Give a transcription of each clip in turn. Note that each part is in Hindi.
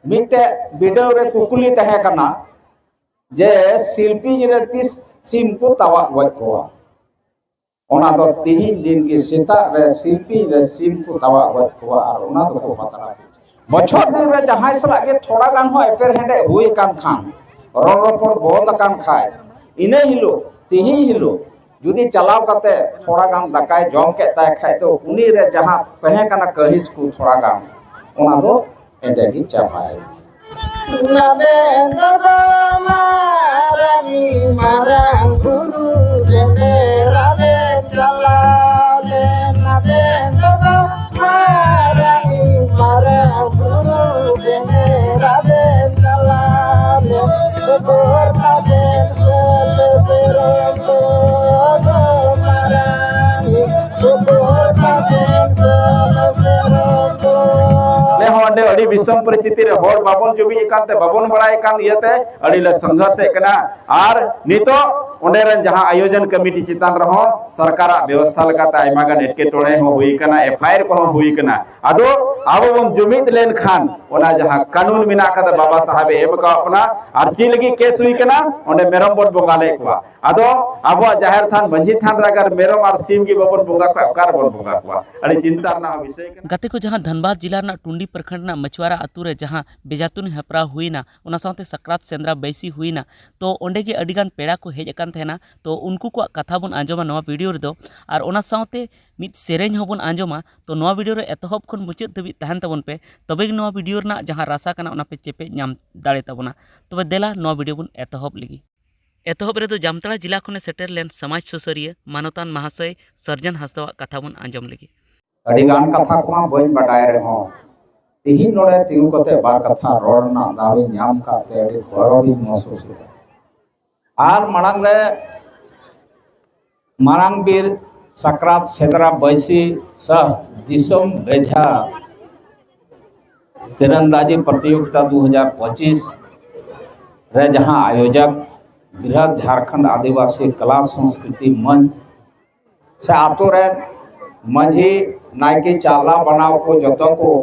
मिट्टे वीडियो रे कुकुली तहे कना जे शिल्पी रे तीस सिम को तवा गज कोआ ओना दो तीन दिन के सेता रे शिल्पी रे सिम को तवा गज कोआ और ओना दो को पतरा बछर दिन रे जहां सला के थोड़ा गान हो एपेर हेंडे हुई कान खान रोपड़ बंद कान खाए इने हिलो तिही हिलो जुदी चलाव कते थोड़ा गान दकाय जम के ताय खाय तो उनी रे जहां तहे कना कहिस को थोड़ा गान ओना दो एंडे की चापाय नबे मारनी मारंग गुरु सेंदे रावे चलावे नबे मारनी मारंग गुरु सेंदे रावे चलावे गोर नबे सेरो तो मारनी गोर नबे सेरो तो ने अड़ी विषम परिस्थिति रे होड़ बाबन जुबी कानते बाबन बड़ाय कान इयते अड़ी ले संघर्ष एकना आर नितो ओंडे रन जहां आयोजन कमिटी चितान रहो सरकार व्यवस्था लगाता आयमा गान एटकेटोणे हो हुई कना एफआईआर को हुई कना आदो आबो बन जुमित लेन खान ओना जहां कानून मिना कदा बाबा साहब एम का अपना आर ची लगी केस हुई कना ओंडे मेरम बोट बोंगाले को आदो आबो जाहिर थान मंझी थान रागर मेरम आर सिम की बाबन बोंगा को कार बोन बोंगा को अड़ी चिंता ना विषय गते को जहां धनबाद जिला ना टुंडी प्रखंड ना मछुआरा आतु रे जहां बेजातुन हेपरा हुईना उना साथे सकरात सेंद्रा बैसी हुईना तो ओंडे के अडिगान पेड़ा को हेज अकान थेना तो उनको को कथा बन आंजमा नवा वीडियो रे दो और उना साथे मित सेरेंज होबन आंजमा तो नवा वीडियो रे एतहब खन मुचाद धबी तहन तबन पे तबे नवा वीडियो ना जहां रासा कना उना पे चेपे नाम दाड़े तबना तबे देला नवा वीडियो बन एतहब लगी एतहब रे दो जामताड़ा जिला खने सेटर लेन समाज सुसरिया मानवतान महाशय सर्जन हांसदा कथा बन आंजम लगी अडिगान कथा को बन बडाय रे हो तिहिन नोडे तिगु कते बार कथा रोडना दावी न्याम काते अडी गौरवी महसूस आर मांग रे मारांग बीर सकरात सेदरा बैसी सह दिसोम बेझा तीरंदाजी प्रतियोगिता 2025 रे जहां आयोजक बृहद झारखंड आदिवासी कला संस्कृति मंच से आतु रे मंझी नायकी चाला बनाव को जतो को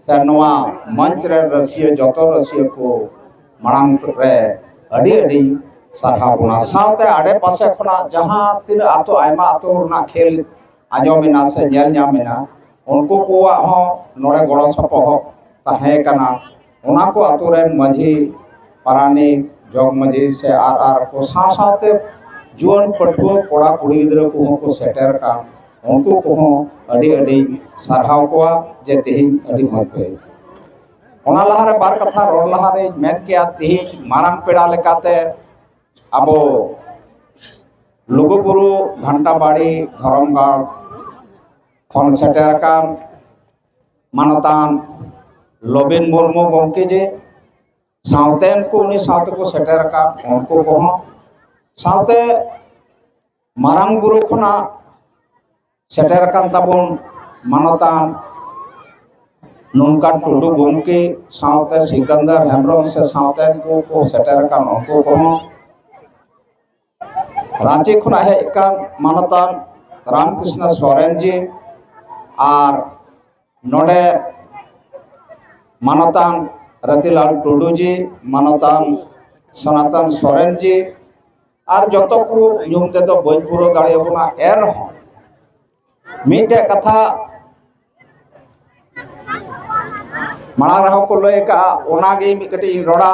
से नवा मंच रे रसिया जतो रसिया को मांग रे अडी अडी सरहाबुना साउते आडे पासे खना जहां तीन आतो आयमा आतो ना खेल आजोमिना से नेल न्यामिना उनको को हो नोडे गड़ो सपो हो ताहे कना उना को आतो रे मंझी पारानी जोग मंझी से आर को साथे जुवन पठुआ कोड़ा कुड़ी गिदरा को सेटर का उनको को अडी अडी सरहाव को जे तेही अडी मते ओना लहारे बार कथा रोड लहारे मेन के तेही मारांग पेड़ा लेकाते आबो लुगुबुरु घंटाबाड़ी धरमगढ़ खन सेटर कान मानतान लोबिन मुर्मू गंके जे सावतेन को उनी सावते को सेटर कान उनको को सावते मारांग बुरु खना सेटर कान ताबुन मानतान नुनकान टुडू गंके सावते सिकंदर हेम्ब्रम से सावतेन को सेटर कान उनको को रांची खुना हेकान मानतान रामकृष्ण सोरेन जी और नोडे मानतान रतिलाल टुडू जी मानतान सनातन सोरेन जी और जतो को नुमते तो बजपुरो दाड़े बना एर हो मिटे कथा माना रहो को लय का ओनागे मिकटी रोड़ा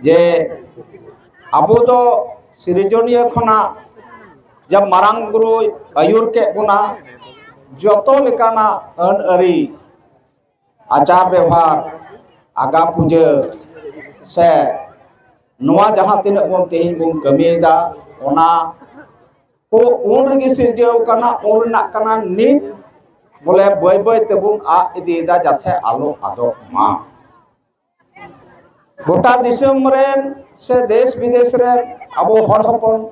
जे अबो तो सिरजनिया खना जब मारांग गुरु आयुर के गुना जतो लेकाना अन अरी आचार व्यवहार आगा पूजा से नवा जहां तीन बन तेहिन बन कमीदा ओना को उन रगे सिरजव कना उन ना कना नित बोले बय बय तेबुन आ इदीदा जाथे आलो आदो मा गोटा दिसम रेन से देश विदेश रे अबो हर हपन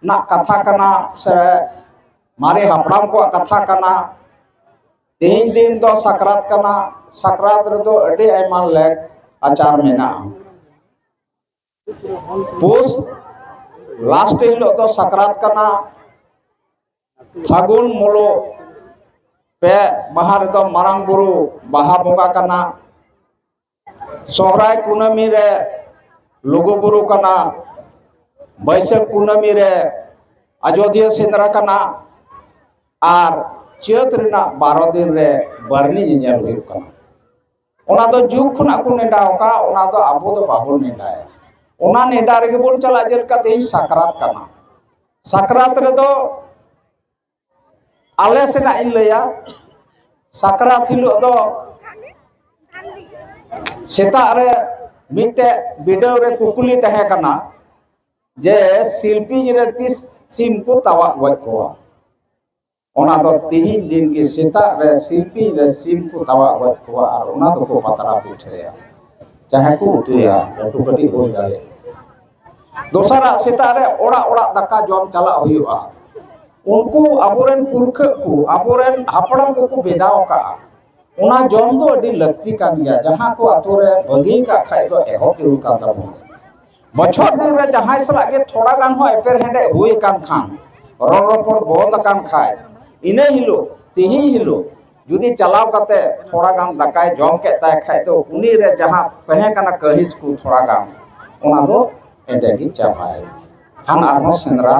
ना कथा कना से मारे हपड़ाम को कथा कना तीन दिन दो सकरात कना सकरात रे दो अडे आयमान लेक आचार मेना पोस लास्ट हिलो दो सकरात कना फागुन मोलो पे बाहर दो मारांग बुरु बाहा बोंगा कना सोहराय कुनामी रे लुगुबुरु कना बैसाख कुनामी रे अयोध्या सेंद्रा कना और चैत रेना 12 दिन रे बरनी जेल हुई कना ओना दो जुग खुना को नेडा का ओना दो आबो दो बाबो नेडा ओना नेडा रे बोल चला जेल का तेई साकरात कना साकरात रे दो आले से ना इन लया साकरात हिलो दो सेता रे मिटे वीडियो रे कुकुली तहे कना जे शिल्पी रे 30 सिम को तावा गज को ओना दो तिहिन दिन के सेता रे शिल्पी रे सिम को तावा गज को और ओना दो को पतरा पिठेया चाहे को उतुया लटू कटी हो जाए दोसरा सेता रे ओड़ा ओड़ा दका जम चला हुआ उनको अबोरेन पुरख को अबोरेन हापड़म को बेदाव का उना जम दो अडी लगती कान गया जहां को आतुरे बगी का खाय तो एहो के रुका तब बछर दिन रे जहां सला के थोड़ा गान हो एपेर हेंडे हुई कान खान रोरोपड़ बंद कान खाय इने हिलो तिही हिलो जुदी चलाव कते थोड़ा गान दकाय जम के ताय खाय तो उनी रे जहां तहे काना कहिस को थोड़ा गान उना दो एडे की चाबाय खान आत्मा सेंद्रा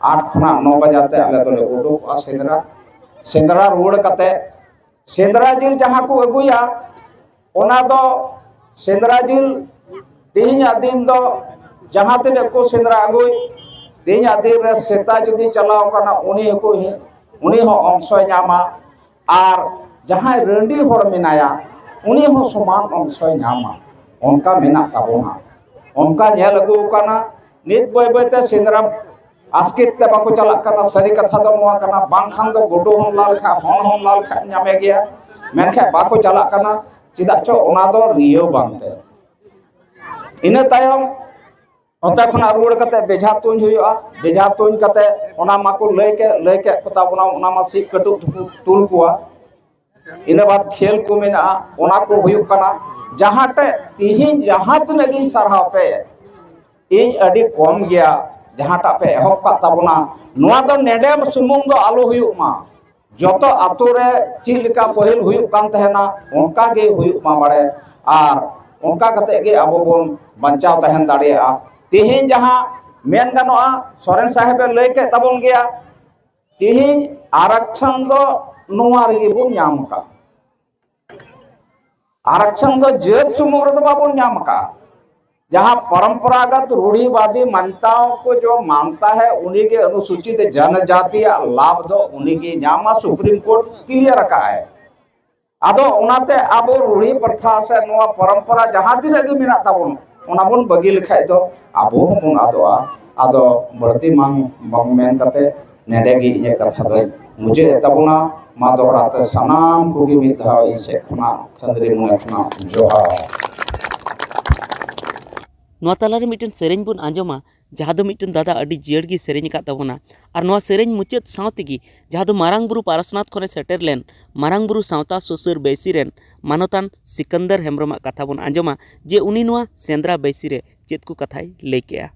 8 खना 9 बजाते आले तो उडुक सेंद्रा सेंद्रा रोड कते सेंद्रा जिल जहां को अगुया ओना दो सेंद्रा जिल तेहिया दिन दो जहां ते को सेंद्रा अगुई तेहिया दिन रे सेता जुदी चलाव कना उनी हो अंशय नामा और जहां रंडी होड़ मिनाया उनी हो समान अंशय नामा उनका मेना ताबोना उनका नेल अगु कना नित बय बयते सेंद्रा आस्कित ते बाको चला कना सरी कथा दो नोआ कना बांग खान दो गोडो होन लाल खा नामे गया मेनखे बाको चला कना चिदा चो ओना दो रियो बांगते इने तायम ओता खना रुड़ कते बेझा तुंज हुआ बेझा तुंज कते ओना माको लेके कोता बना ओना मा सी कटु तुल कुआ इने बाद खेल को मेना ओना को हुयु कना जहां टे तिहिन जहां तनगी सरहा पे इन अडी कम गया जहां टा पे एहब का तबना नोआ दो नेडेम सुमुंग दो आलो हुयु मा जतो आतो रे चिलका पहिल हुयु कान तहना उनका गे हुयु मा बड़े और उनका कते गे अबो बोन बंचाव तहन दाड़िया तिहिन जहां मेन गनोआ सोरेन साहेब लय के तबन गया तिहिन आरक्षण दो नोआ रे बो नाम का आरक्षण दो जेत सुमुंग रे दो बाबो नाम का जहां परंपरागत रूढ़िवादी मान्यताओं को जो मानता है उन्हीं के अनुसूचित जनजाति लाभ दो उन्हीं की नामा सुप्रीम कोर्ट क्लियर रखा है आदो उनाते आबो रूढ़ी प्रथा से नोआ परंपरा जहां दिन अगे मिना ताबोन ओना बोन बगी लिखाय दो आबो बोन आदोआ आदो बर्ती मांग बम मेन कते नेडेगी ये कथा दो मुझे तबुना मा दोहराते सनाम को मिद धाव इसे खना खंदरी मुने खना जोहार नोआ तालारे मिटन सेरेन बुन आंजमा जहाँ दो मिटन दादा अडी जियड़ गी सेरेन का तबोना और नोआ सेरेन मुचाद सावतेगी जहाँ दो मारांग बुरु पारसनाथ खने सेटर लेन मारांग बुरु सावता सुसुर बैसी रेन मानोतान सिकंदर हेम्ब्रम कथा बुन आंजमा जे उनी नोआ सेंद्रा बैसी रे चेत को कथाई ले केया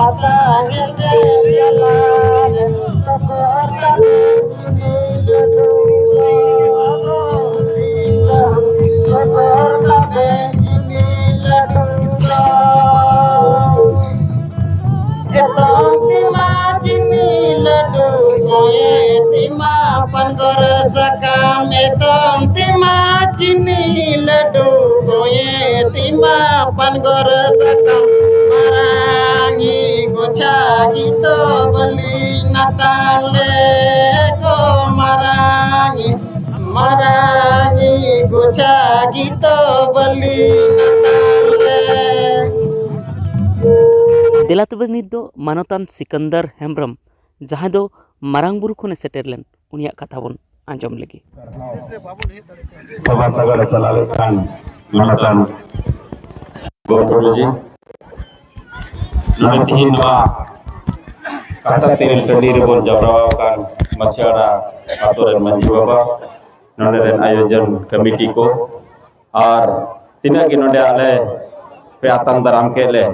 Patang goye tima pangor sakam etom tima chini ladu goye tima pangor sakam marangi gocha gito beli natang le go marangi gocha gito beli natang le देला तबे नित दो मानतान सिकंदर हेम्ब्रम जहाँ दो मारांग बुरु खने सेटेर लेन उनिया कथा बन आंजम लगी सभासगर चलाले खान मानतान गोटोलजी नतिहिन नवा kasa tiril terdiri pun jawrawakan masyarakat aturan manji baba nonderen ayojan komiti ko ar tina ki nonde ale pe atang daram kele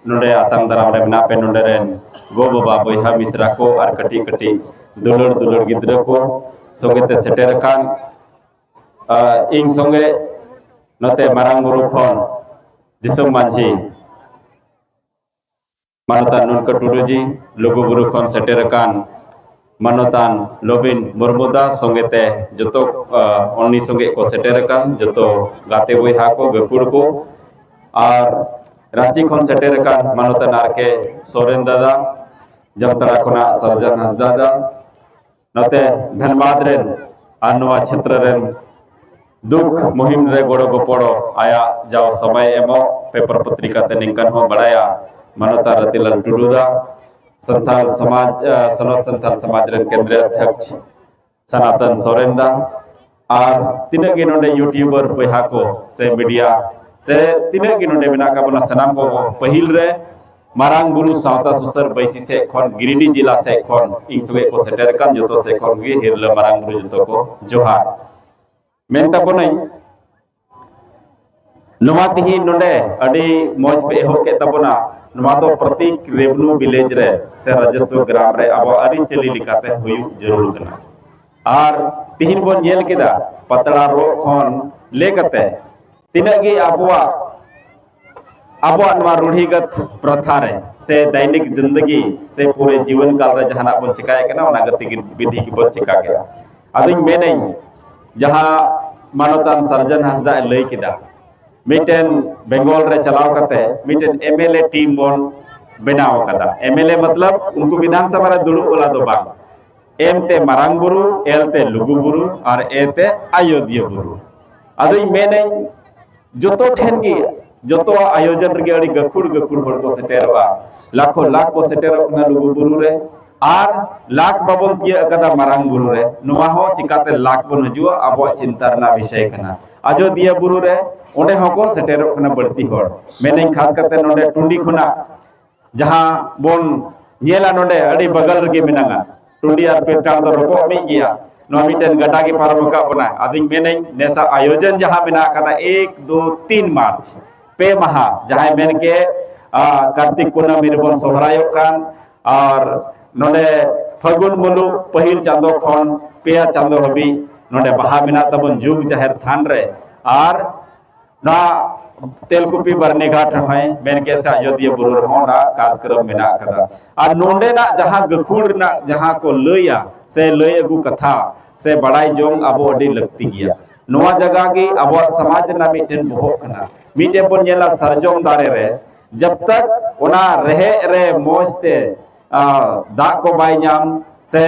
nonde atang daram re mena pe nonderen go baba boyha misra ko ar kati kati dulur gidra ko songe te seter kan ing songe note marang buru khon disam manji Manotan Nun Ketuduji, Lugu Buru Kon Seterakan, Manotan Lobin Murmuda, Songete, Joto Oni Songe Ko Seterakan, Joto Gate Boy Hako, Gapurko, Ar Rachi Kon Seterakan, Manotan Arke, Sorendada, Jamtara Kona, Sarjan Hasdada, Note Dhanmadren, Anua Chetraren, Duk Muhim Re Godo Goporo, Aya Jao Samay Emo, Paper Putrika Teningkan Ho Badaya. मनोता Ratilal टुडुदा Santhal समाज सनत संथाल समाज रन केंद्रीय अध्यक्ष सनातन सोरेंदा और तीन के नोडे यूट्यूबर बहा को से मीडिया से तीन के नोडे बिना का बना सनाम को पहिल रे मारांग बुरु सावता सुसर बैसी से खन गिरिडीह जिला से खन इंसुगे को सेटर kan joto से खन गे हिरले मारांग बुरु joto को जोहार मेनता बनई नोमातिही नोडे अडी मौज पे हो के तबना नमातो प्रतीक रेवन्यू विलेज रे से राजस्व ग्राम रे अब अरी चली लिकाते हुई जरूर कना और तिहिन बन येल केदा पतला रो खन लेकते तिनगी अबवा नवा रूढ़िगत प्रथा रे से दैनिक जिंदगी से पूरे जीवन काल रे जहाना बन चिकाय कना ओना गति विधि की बन चिका के अदिन मेने जहां मानतान सर्जन हंसदा लई केदा मिटन बंगाल रे चलाव करते मिटन एमएलए टीम बन बनाव कदा एमएलए मतलब उनको विधानसभा रे दुड़ुब वाला दो बांग एम ते मारांग बुरु एल ते लुगु बुरु और ए ते अयोध्या बुरु अदो मेने जोतो ठेन की जोतो आयोजन रे अड़ी गखुड़ हड़ को सेटेरवा लाखों लाख को सेटेरना लुगु बुरु रे और लाख बाबन किया कदा मारांग बुरु रे नुवा हो चिकाते लाख बन हजुआ अब चिंता रना विषय कना अयोध्या बुरु रे ओंडे होको सेटेरो कना बढ़ती होड़ मैंने खास करते नोडे टुंडी खुना जहां बोन नेला नोडे अड़ी बगल रे मेनागा टुंडी आर पेटा दो रोको मी गया नो मिटन गटा के पारम का बना आदिन मैंने नेसा आयोजन जहां मेना कदा 1 2 3 मार्च पे महा जहां मेन के कार्तिक कुनामी रे बोन सोहरायो कान और नोडे फगुन मुलु पहिल चांदो खन पेया चांदो हबी नोडे बहा मिना तबन जुग जाहिर थान रे और ना तेलकुपी बरने घाट है मेन के से अयोध्या बुरु होना कार्यक्रम मिना कदा और नोंडे ना जहां गखुड़ ना जहां को लया से लय अगु कथा से बड़ाई जोंग अबो अडी लगती गया नोआ जगह की अबो समाज ना मिटेन बहो कना मिटे बन जेला सरजोम दारे रे जब तक ओना रहे रे मोजते दा को बाय नाम से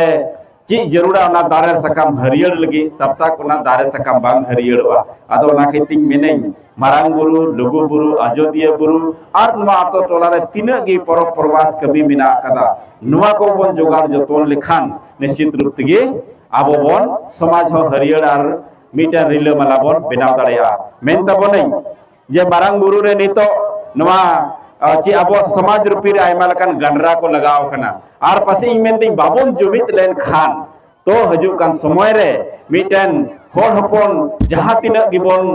ची जरूरा ना दारे सकम हरियर लगी तब तक ना दारे सकम बांग हरियरवा आदो ना खितिंग मेनें मारांग बुरु लुगु बुरु अयोध्या बुरु और नुआ आतो टोला रे तीना गी परब प्रवास कमी मिना कदा नुआ को बन जोगाड़ जतन लेखान निश्चित रूप तगे आबो बन समाज हो हरियर और मीटर रिले मला बन बेनाव दाड़िया मेन तबोनै जे मारांग बुरु रे नितो नुआ ची अब समाज रूपी रे आयमा लकान गंडरा को लगाव कना और पासे मेनती बाबन जुमित लेन खान तो हजू कान समय रे मिटन होड़ हपन जहां तिना गिबन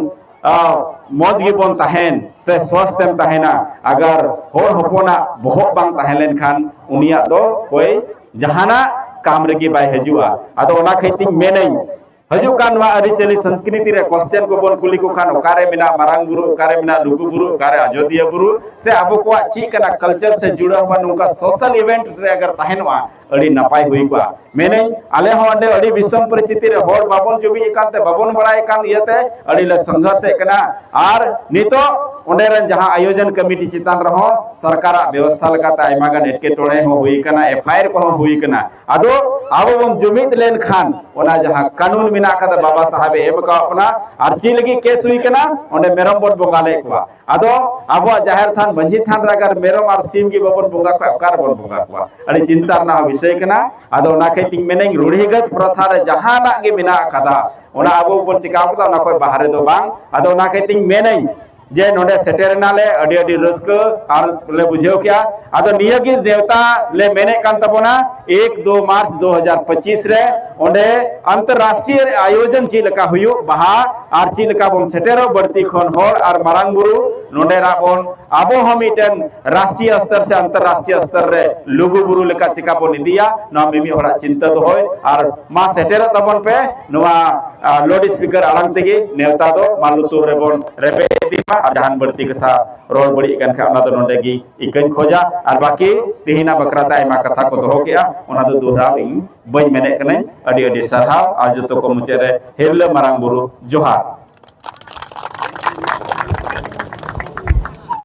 मौज गिबन तहन से स्वस्थ तहना अगर होड़ हपना बहुत बांग तहलेन खान उनिया दो कोई जहाना काम रे बाय हजुआ आदो ओना खैतिंग मेनै हजू कान वा अरिचली संस्कृति रे क्वेश्चन को बोन कुली को खान ओकारे मिना मारांग बुरु ओकारे मिना लुगु बुरु ओकारे अयोध्या बुरु से अब को ची कना कल्चर से जुड़ा हुआ नुका सोशल इवेंट्स रे अगर तहनवा अड़ी नपाय हुई को मेने आले हो अंडे अड़ी विषम परिस्थिति रे होड़ बाबन जुबी एकांते बाबन बड़ाय कान इयते अड़ी ले संघर्ष एकना आर नितो ओंडे रन जहां आयोजन कमिटी चितान रहो सरकार व्यवस्था लगाता आयमा गान एटके टोणे हो हुई कना एफआईआर को हुई कना आदो आबो बन जुमित लेन खान ओना जहां कानून मिना कदा बाबा साहब एम का अपना अर्जी लगी केस हुई कना ओंडे मेरम बोट बोंगाले को आदो आबो जाहिर थान मंजी थान रागर मेरम आर सीम की बाबन बोंगा को कार बोन बोंगा को अड़ी चिंता ना विषय कना आदो ना के तिंग मेने रूढ़िगत प्रथा रे जहां ना गे मिना कदा ओना आबो बोन चिका को ना कोई बाहर दो बांग आदो ना के तिंग मेने जे नोडे सेटेरना ले अडी अडी रस्क आर ले बुझेव क्या आदो नियगी देवता ले मेने कान तबोना 1-2 मार्च 2025 रे ओंडे अंतरराष्ट्रीय आयोजन चिलका हुयु बहा आर चिलका बोन सेटेरो बढ़ती खन होर आर मारांग बुरु नोडे राबोन आबो हम इटन राष्ट्रीय स्तर से अंतरराष्ट्रीय स्तर रे लुगु बुरु लेका चिका बोन दिया न मिमी होरा चिंता तो होय आर मा सेटेरो तबन पे नोवा लाउड स्पीकर आलंग तेगी नेवता दो मालुतुर रे बोन रेबे दिमा जहान बढ़ती कथा रोड बड़ी कन खा ओना दो नोडेगी इकन खोजा आर बाकी तिहिना बकराता आयमा कथा को दोहो केया ओना दो दोहराव इन बई मेने कने अडी अडी सरहाव आ जतो को मुचे रे हेरले मारांग बुरु जोहार।